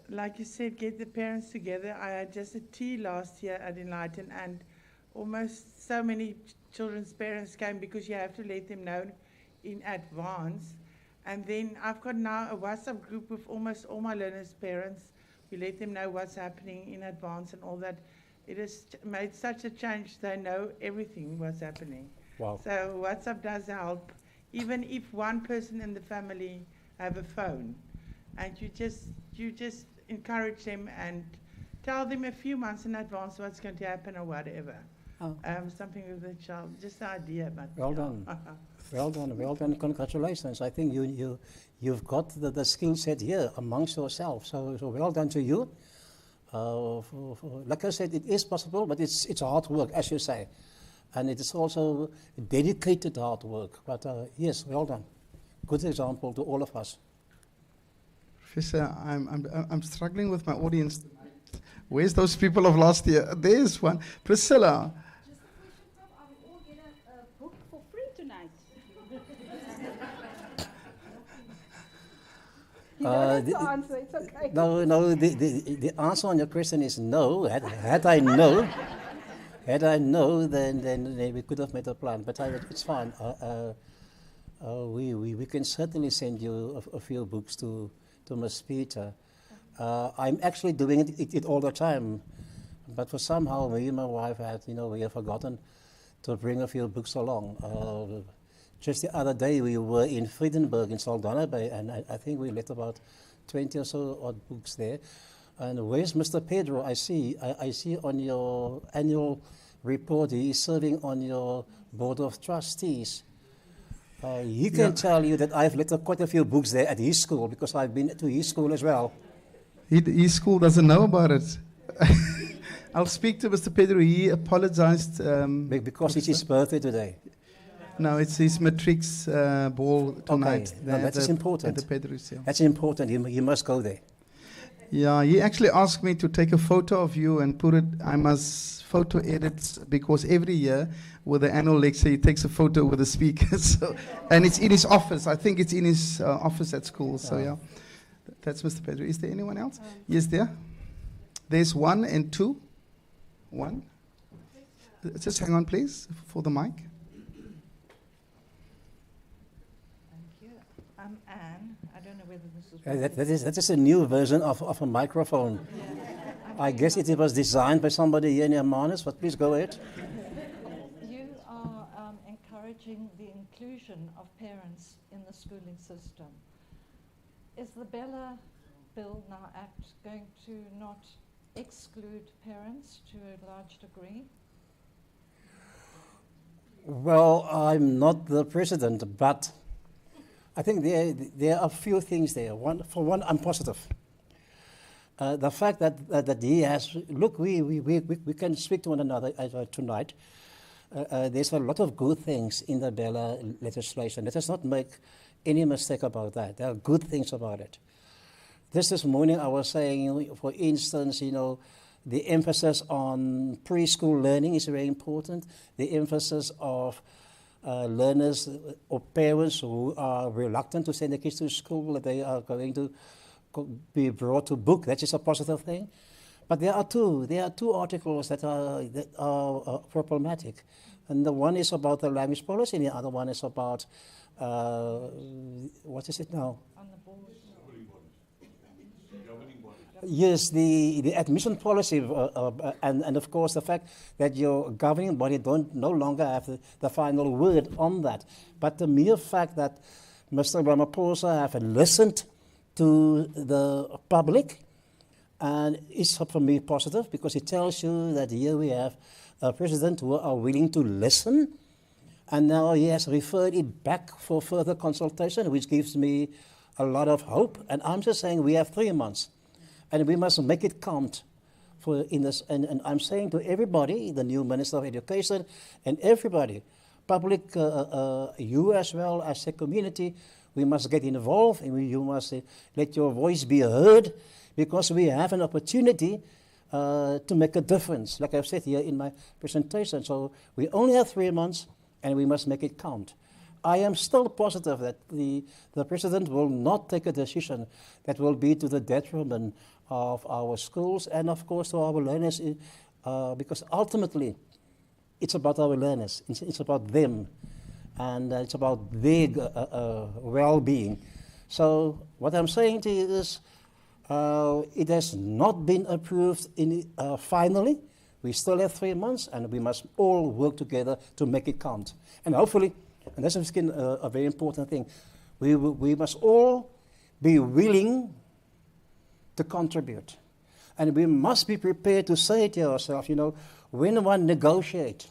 like you said, get the parents together. I had just a tea last year at Enlighten, and almost so many children's parents came because you have to let them know in advance. And then I've got now a WhatsApp group with almost all my learners' parents. We let them know what's happening in advance and all that. It has made such a change. They know everything what's happening. Wow. So WhatsApp does help, even if one person in the family have a phone, and you just encourage them and tell them a few months in advance what's going to happen or whatever. Oh. Something with the child, just the idea. But Well done. Well done, well done. Congratulations. I think you've got the skill set here amongst yourselves. So well done to you. Like I said, it is possible, but it's hard work, as you say. And it is also dedicated hard work. But yes, well done. Good example to all of us. Professor, I'm struggling with my audience tonight. Where's those people of last year? There's one. Priscilla. Just a question, Prof. Are we all get a book for free tonight? You don't have to answer, it's okay. No. The answer on your question is no. Had I known, then we could have made a plan. But it's fine. We can certainly send you a few books to Ms. Peter. I'm actually doing it all the time, but for somehow me and my wife we have forgotten to bring a few books along. Just the other day we were in Friedenberg in Saldanha Bay, and I think we left about 20 or so odd books there. And where's Mr. Pedro? I see on your annual report he is serving on your board of trustees. He can tell you that I've left quite a few books there at his school, because I've been to his school as well. His school doesn't know about it. I'll speak to Mr. Pedro. He apologized. Because it's his birthday today. No, it's his matrix ball tonight. Okay, that's important. At the Pedro's, yeah. That's important. You must go there. Yeah, he actually asked me to take a photo of you and put it. I must photo edit, because every year with the annual lecture he takes a photo with the speaker. So, and it's in his office. I think it's in his office at school. So yeah, that's Mr. Pedro. Is there anyone else? Yes, there's 1 and 2. 1. Just hang on, please, for the mic. I'm Anne. I don't know whether this is... That is a new version of a microphone. I guess it was designed by somebody here in Hermanus, but please go ahead. You are encouraging the inclusion of parents in the schooling system. Is the Bella Bill now Act going to not exclude parents to a large degree? Well, I'm not the president, but I think there are a few things there. For one, I'm positive. The fact that he has, look, we can speak to one another tonight. There's a lot of good things in the Bella legislation. Let us not make any mistake about that. There are good things about it. This morning I was saying, for instance, the emphasis on preschool learning is very important. The emphasis of learners or parents who are reluctant to send their kids to school, that they are going to be brought to book. That is a positive thing. But there are two articles that are problematic. And the one is about the language policy, and the other one is about, what is it now? On the board. Yes, the admission policy, and of course the fact that your governing body no longer have the final word on that. But the mere fact that Mr. Ramaphosa have listened to the public, and it's for me positive, because it tells you that here we have a president who are willing to listen, and now he has referred it back for further consultation, which gives me a lot of hope. And I'm just saying we have 3 months. And we must make it count in this. And I'm saying to everybody, the new Minister of Education, and everybody, public, you as well as a community, we must get involved, and you must let your voice be heard, because we have an opportunity to make a difference, like I've said here in my presentation. So we only have 3 months, and we must make it count. I am still positive that the President will not take a decision that will be to the detriment of our schools and, of course, to our learners, because ultimately it's about our learners. It's about them, and it's about their well-being. So what I'm saying to you is it has not been approved finally. We still have 3 months, and we must all work together to make it count. And hopefully, and that's a very important thing, we must all be willing to contribute. And we must be prepared to say to ourselves, when one negotiates,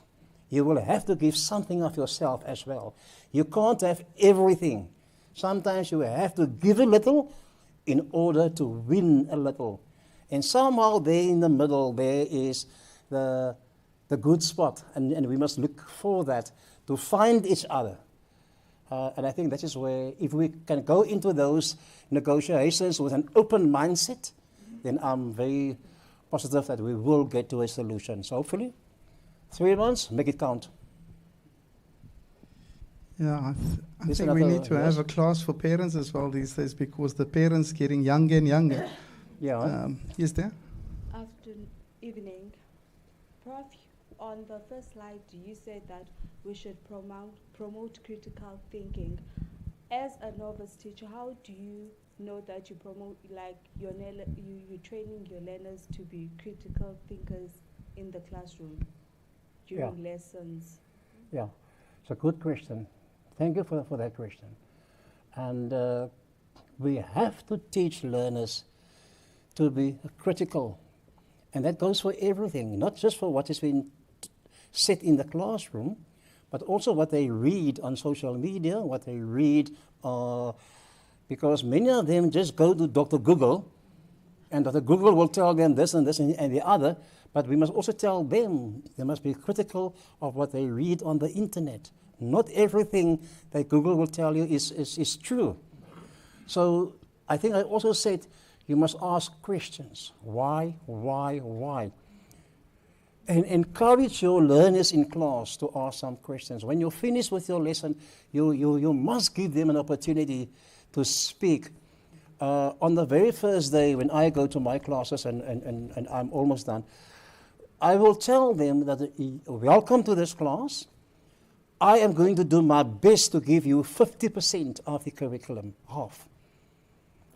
you will have to give something of yourself as well. You can't have everything. Sometimes you have to give a little in order to win a little. And somehow there in the middle, there is the good spot. And we must look for that to find each other. And I think that is where, if we can go into those negotiations with an open mindset, then I'm very positive that we will get to a solution. So hopefully, 3 months, make it count. Yeah, I think we need to have a class for parents as well these days, because the parents getting younger and younger. Yeah. Is there? Evening. Prof, on the first slide, you said that we should promote critical thinking. As a novice teacher, how do you know that you promote, like you're training your learners to be critical thinkers in the classroom during lessons? Yeah, it's a good question. Thank you for that question. And we have to teach learners to be critical. And that goes for everything, not just for what has been said in the classroom, but also what they read on social media, what they read, because many of them just go to Dr. Google, and Dr. Google will tell them this and this and the other, but we must also tell them they must be critical of what they read on the internet. Not everything that Google will tell you is true. So I think I also said you must ask questions. Why? And encourage your learners in class to ask some questions. When you're finished with your lesson, you must give them an opportunity to speak. On the very first day when I go to my classes, and I'm almost done, I will tell them that welcome to this class. I am going to do my best to give you 50% of the curriculum, half.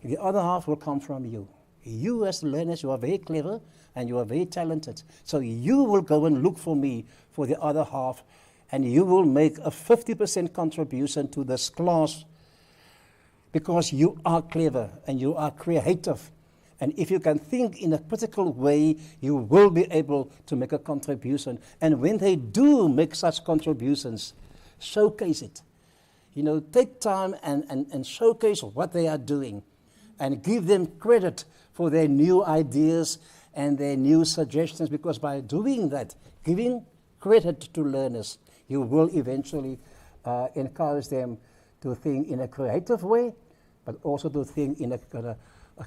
The other half will come from you. You as learners, you are very clever and you are very talented. So you will go and look for me for the other half, and you will make a 50% contribution to this class, because you are clever and you are creative. And if you can think in a critical way, you will be able to make a contribution. And when they do make such contributions, showcase it. Take time and showcase what they are doing. and give them credit for their new ideas and their new suggestions, because by doing that, giving credit to learners, you will eventually encourage them to think in a creative way, but also to think in a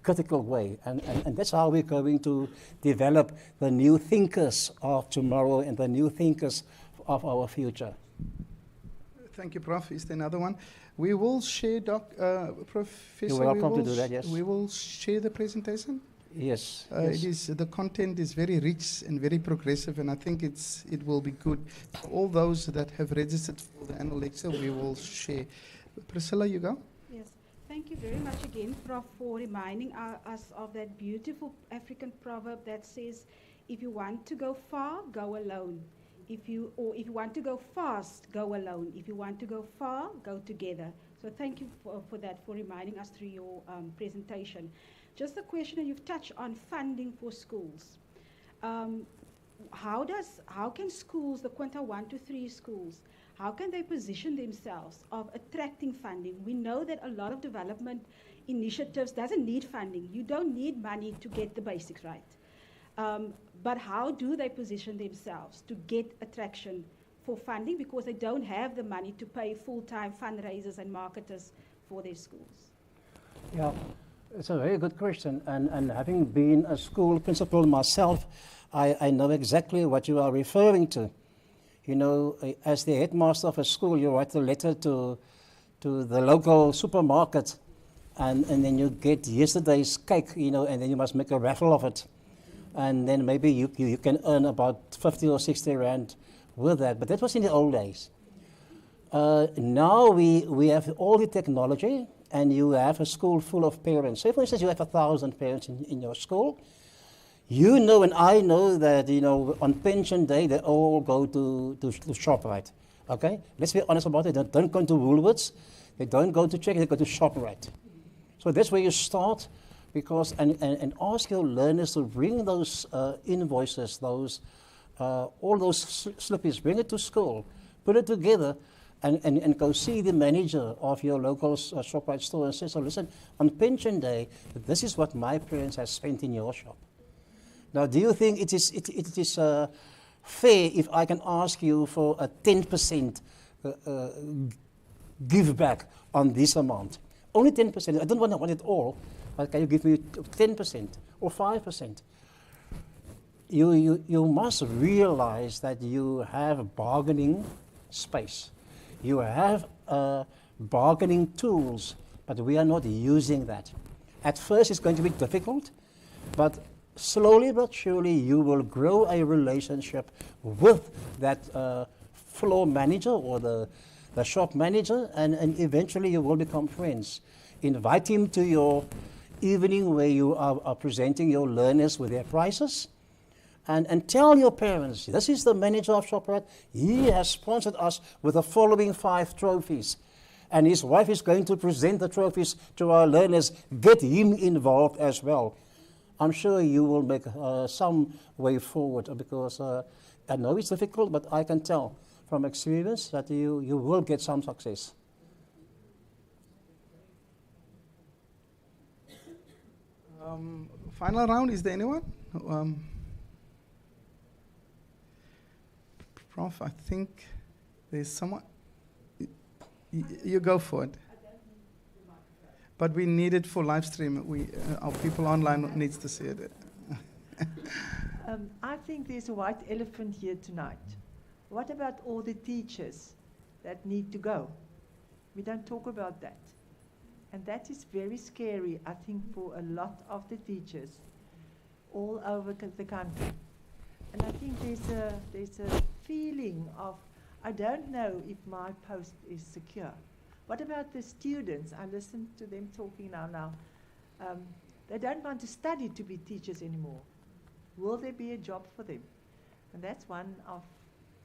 critical way. And that's how we're going to develop the new thinkers of tomorrow and the new thinkers of our future. Thank you, Prof. Is there another one? We will share, Professor. You're welcome to do that, yes. We will share the presentation. Yes. Yes. The content is very rich and very progressive, and I think it will be good. For all those that have registered for the annual lecture, we will share. Priscilla, you go. Yes, thank you very much again, Prof, for reminding us of that beautiful African proverb that says, if you want to go far, go alone. If you want to go fast, go alone. If you want to go far, go together. So thank you for that, for reminding us through your presentation. Just a question, and you've touched on funding for schools. How can schools, the Quinta 1 to 3 schools, how can they position themselves of attracting funding? We know that a lot of development initiatives doesn't need funding. You don't need money to get the basics right. But how do they position themselves to get attraction for funding, because they don't have the money to pay full-time fundraisers and marketers for their schools? Yeah, it's a very good question. And having been a school principal myself, I know exactly what you are referring to. You know, as the headmaster of a school, you write a letter to the local supermarket, and then you get yesterday's cake, you know, and then you must make a raffle of it. And then maybe you can earn about 50 or 60 rand with that. But that was in the old days. Now we have all the technology, and you have a school full of parents. Say, for instance, you have 1,000 parents in your school. You know, and I know that, you know, on pension day, they all go to ShopRite. Okay? Let's be honest about it. They don't go to Woolworths. They don't go to Check, they go to ShopRite. So that's where you start, because, and ask your learners to bring those invoices, those, all those slippies, bring it to school, put it together, and go see the manager of your local ShopRite store and say, so listen, on pension day, this is what my parents have spent in your shop. Now, do you think it is fair if I can ask you for a 10% give back on this amount? Only 10%. I don't want it all, but can you give me 10% or 5%? You must realize that you have bargaining space. You have bargaining tools, but we are not using that. At first, it's going to be difficult, but slowly but surely, you will grow a relationship with that floor manager or the shop manager, and eventually you will become friends. Invite him to your evening where you are presenting your learners with their prices, and tell your parents, this is the manager of ShopRite. He has sponsored us with the following 5 trophies. And his wife is going to present the trophies to our learners. Get him involved as well. I'm sure you will make some way forward, because I know it's difficult, but I can tell from experience that you will get some success. Final round, is there anyone? Prof, I think there's someone. You go for it. But we need it for live stream. Our people online needs to see it. I think there's a white elephant here tonight. What about all the teachers that need to go? We don't talk about that. And that is very scary, I think, for a lot of the teachers all over the country. And I think there's a feeling of, I don't know if my post is secure. What about the students? I listen to them talking now. They don't want to study to be teachers anymore. Will there be a job for them? And that's one of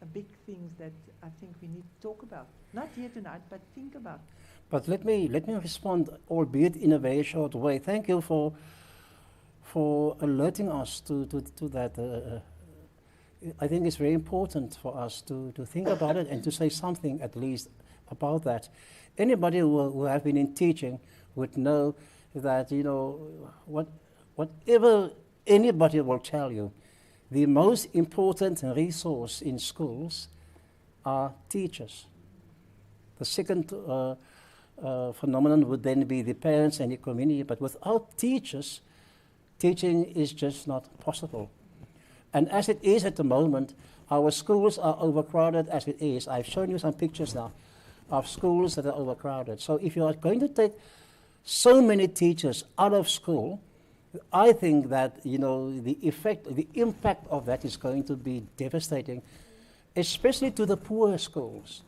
the big things that I think we need to talk about. Not here tonight, but think about. But let me respond, albeit in a very short way. Thank you for alerting us to that. I think it's very important for us to think about it and to say something at least about that. Anybody who have been in teaching would know that, whatever anybody will tell you, the most important resource in schools are teachers. The second phenomenon would then be the parents and the community, but without teachers, teaching is just not possible. And as it is at the moment, our schools are overcrowded as it is. I've shown you some pictures now of schools that are overcrowded. So if you are going to take so many teachers out of school, I think that, the impact of that is going to be devastating, especially to the poor schools,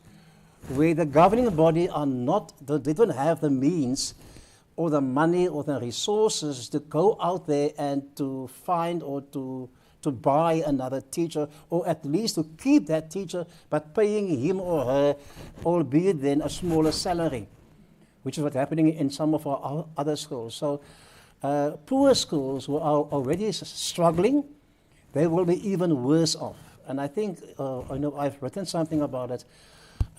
where the governing body they don't have the means or the money or the resources to go out there and to find or to buy another teacher, or at least to keep that teacher, but paying him or her, albeit then a smaller salary, which is what's happening in some of our other schools. So poor schools who are already struggling, they will be even worse off. And I think, I've written something about it,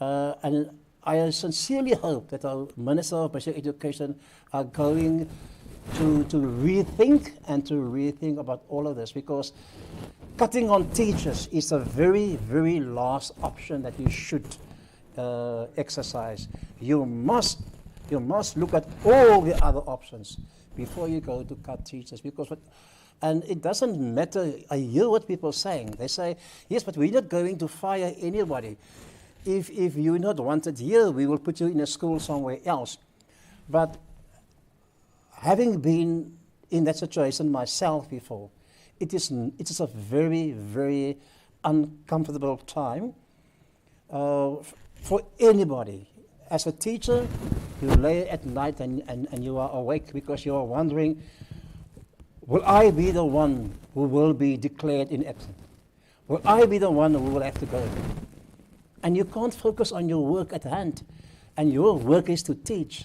and I sincerely hope that our Minister of Basic Education are going to rethink about all of this, because cutting on teachers is a very, very last option that you should exercise. You must look at all the other options before you go to cut teachers, and it doesn't matter. I hear what people are saying. They say, yes, but we're not going to fire anybody. If you're not wanted here, we will put you in a school somewhere else. But having been in that situation myself before, it is a very, very uncomfortable time for anybody. As a teacher, you lay at night and you are awake because you are wondering, will I be the one who will be declared inabsent? Will I be the one who will have to go? And you can't focus on your work at hand, and your work is to teach.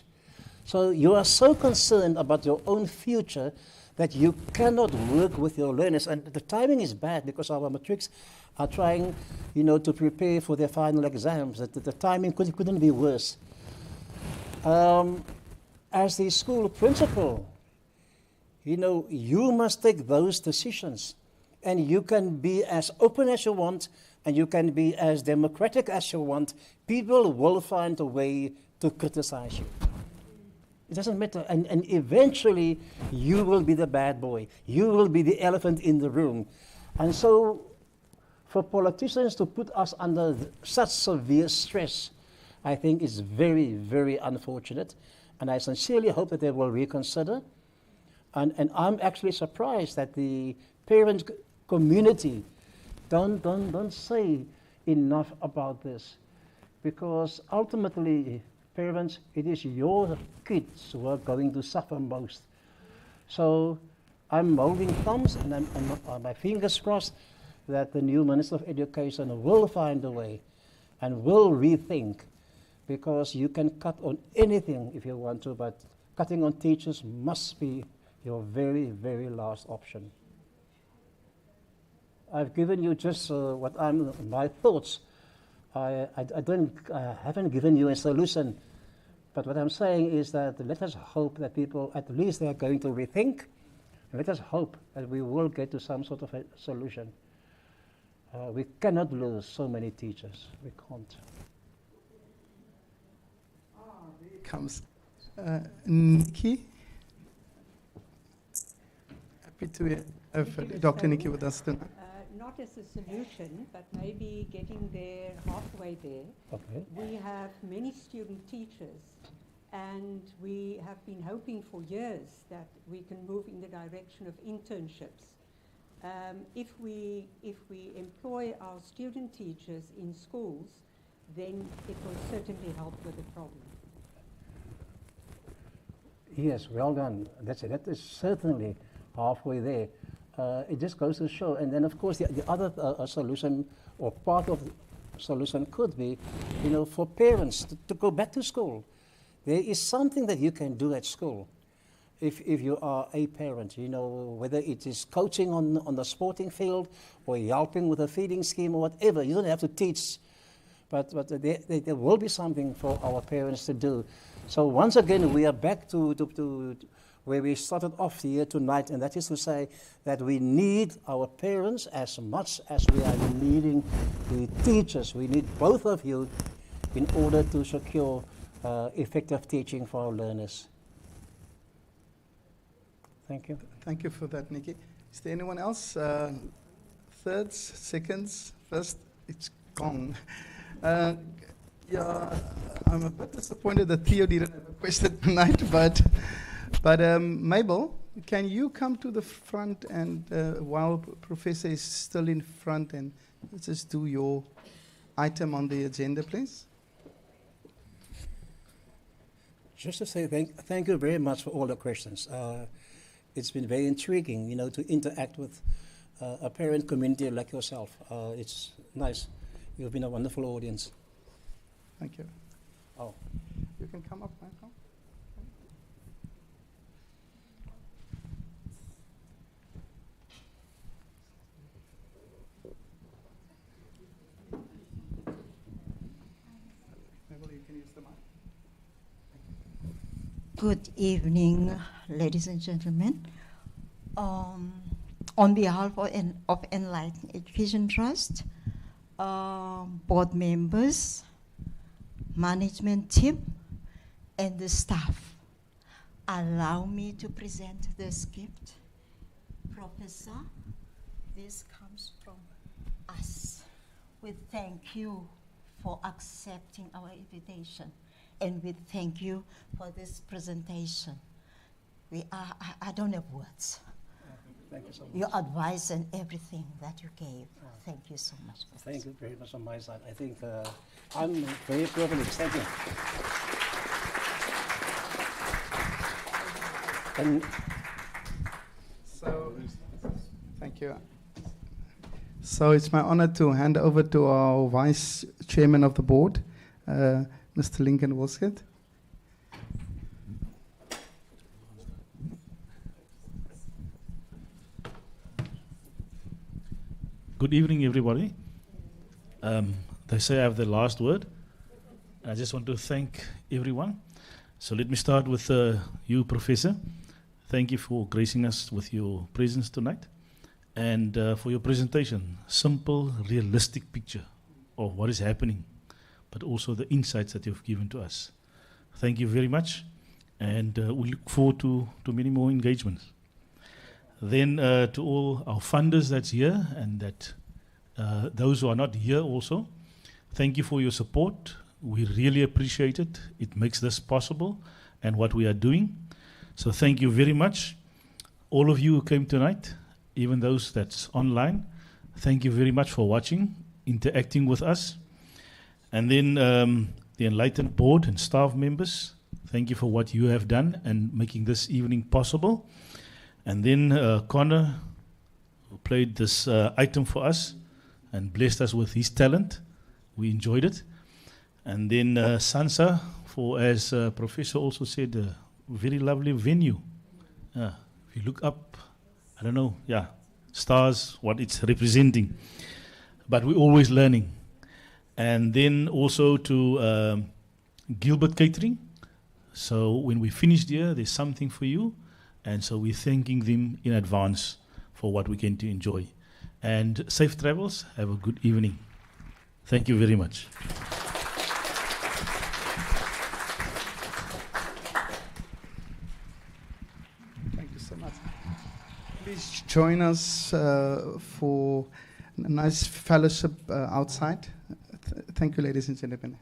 So you are so concerned about your own future that you cannot work with your learners. And the timing is bad because our matrics are trying, to prepare for their final exams. The timing couldn't be worse. As the school principal, you must take those decisions. And you can be as open as you want, and you can be as democratic as you want. People will find a way to criticize you. It doesn't matter. And eventually, you will be the bad boy. You will be the elephant in the room. And so, for politicians to put us under such severe stress, I think is very, very unfortunate. And I sincerely hope that they will reconsider. And I'm actually surprised that the parent community don't say enough about this. Because ultimately, parents, it is your kids who are going to suffer most. So I'm holding thumbs and I'm my fingers crossed that the new Minister of Education will find a way and will rethink, because you can cut on anything if you want to, but cutting on teachers must be your very, very last option. I've given you just my thoughts. I haven't given you a solution, but what I'm saying is that let us hope that people, at least they are going to rethink, and let us hope that we will get to some sort of a solution. We cannot lose so many teachers. We can't. There comes Nikki. Happy to have Dr. Nikki with us tonight. Not as a solution, but maybe getting there, halfway there. Okay. We have many student teachers, and we have been hoping for years that we can move in the direction of internships. If we employ our student teachers in schools, then it will certainly help with the problem. Yes, well done. That is certainly halfway there. It just goes to show. And then, of course, the other solution, or part of the solution could be, for parents to go back to school. There is something that you can do at school if you are a parent, whether it is coaching on the sporting field or helping with a feeding scheme or whatever. You don't have to teach, but there will be something for our parents to do. So once again, we are back to where we started off the year tonight, and that is to say that we need our parents as much as we are needing the teachers. We need both of you in order to secure effective teaching for our learners. Thank you. Thank you for that, Nikki. Is there anyone else? Thirds, seconds, first? It's gone. Yeah, I'm a bit disappointed that Theo didn't have a question tonight, but Mabel, can you come to the front and while Professor is still in front, and just do your item on the agenda, please? Just to say thank you very much for all the questions. It's been very intriguing, you know, to interact with a parent community like yourself. It's nice. You've been a wonderful audience. Thank you. Oh. You can come up, Michael. Maybe you can use the mic. Good evening, ladies and gentlemen. On behalf of Enlighten Education Trust, board members, management team, and the staff, allow me to present this gift. Professor, this comes from us. We thank you for accepting our invitation, and we thank you for this presentation. I don't have words. Thank you so much. Your advice and everything that you gave. Thank you so much. Thank you very much on my side. I think I'm very privileged. Thank you. And so, thank you. So it's my honor to hand over to our Vice Chairman of the Board, Mr. Lincoln Wilskett. Good evening, everybody. They say I have the last word. I just want to thank everyone. So let me start with you, Professor. Thank you for gracing us with your presence tonight and for your presentation. Simple, realistic picture of what is happening, but also the insights that you've given to us. Thank you very much, and we look forward to many more engagements. Then to all our funders that's here and that those who are not here also, thank you for your support. We really appreciate it. It makes this possible and what we are doing. So thank you very much. All of you who came tonight, even those that's online, thank you very much for watching, interacting with us. And then the Enlighten board and staff members, thank you for what you have done and making this evening possible. And then Connor, who played this item for us and blessed us with his talent. We enjoyed it. And then Sansa, for, as Professor also said, a very lovely venue. If you look up, I don't know, stars, what it's representing. But we're always learning. And then also to Gilbert Catering. So when we finished here, there's something for you. And so we're thanking them in advance for what we can to enjoy. And safe travels. Have a good evening. Thank you very much. Thank you so much. Please join us for a nice fellowship outside. Thank you, ladies and gentlemen.